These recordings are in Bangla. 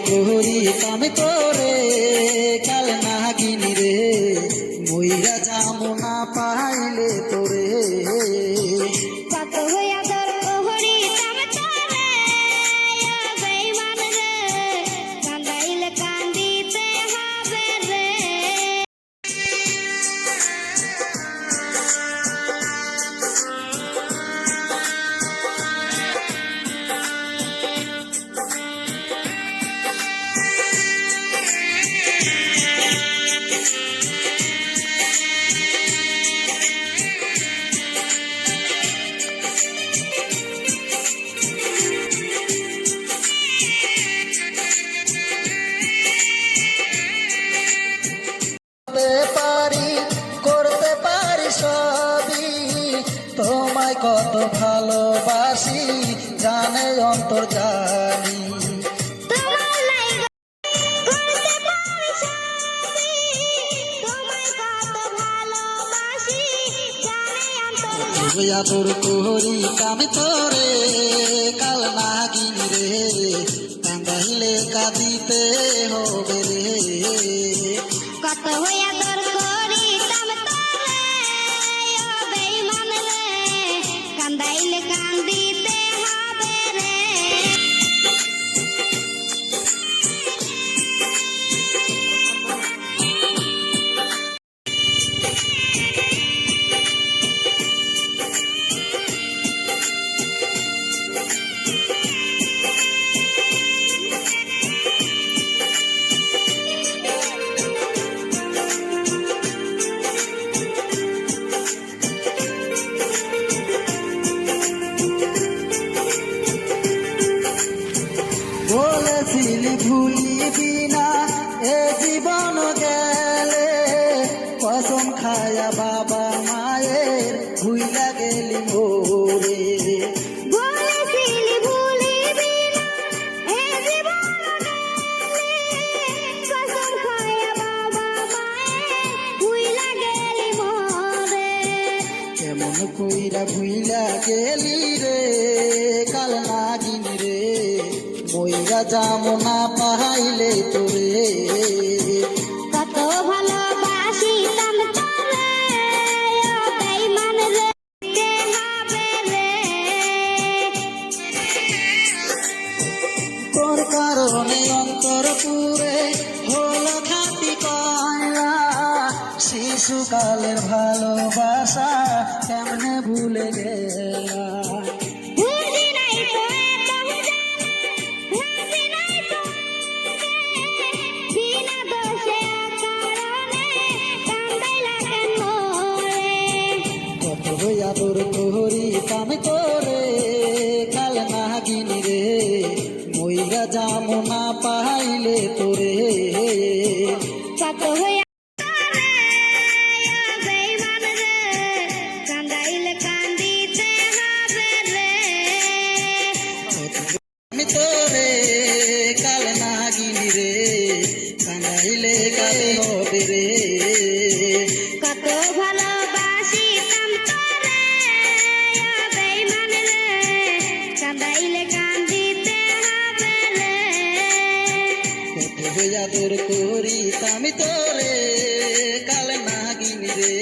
করি আমি তোরে কাল নাগিনী রে মইরা যামু না পাইলে তোরে কত হইয়া তোর করি আমি তোরে বেঈমান রে কান্দাইলে কান্দিতে হবে রে করতে পারি সবই তোমায় কত ভালোবাসি জানে অন্তর জানি তোর করি আমি তোরে কাল নাগিনী রে কান্দাইলে কাঁদিতে হবে রে কত হইয়া তোর করি আমি তোরে বেঈমান রে কান্দাইলে কান্দিতে হবে রে বলেছিলি ভুলিবি না এ জীবন গেলে কসম খায়া বাবা মায়ের ভুইলা গেলি মোরে বলেছিলি ভুলিবি না এ জীবন কসম খায়া বাবা মায়ের ভুইলা গেলি মোরে কেমন কইরা ভুইলা গেলি রে কাল নাগিনী রে মইরা যামু না পাইলে তোরে কত ভালোবাসি আমি তোরে বেঈমান রে কে হবে রে তোর কারণে অন্তর পুরে হলো খাতি কয়লা শিশুকালের ভালোবাসা কেমনে ভুলে গেলা বুঝি নাই তো এত বুঝি নাই তো বিনা দোষে কারণে কান্দাইলা কেন রে কত হইয়া তোর করি আমি তোরে কাল নাগিনী রে মইরা যামু না পাইলে তোরে কত হইয়া বেঈমান রে কান্দাইলে কান্দিতে হবে রে আমি তোরে কাল নাগিনী রে কান্দাইলে কাঁদে হবে রে কত ভালোবাসি আমি তোরে বেঈমান রে কান্দাইলে কান্দিতে হবে রে কত হইয়া তোর করি আমি তোরে কাল নাগিনী রে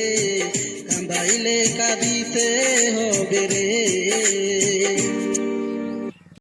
কান্দাইলে কাঁদিতে হবে রে।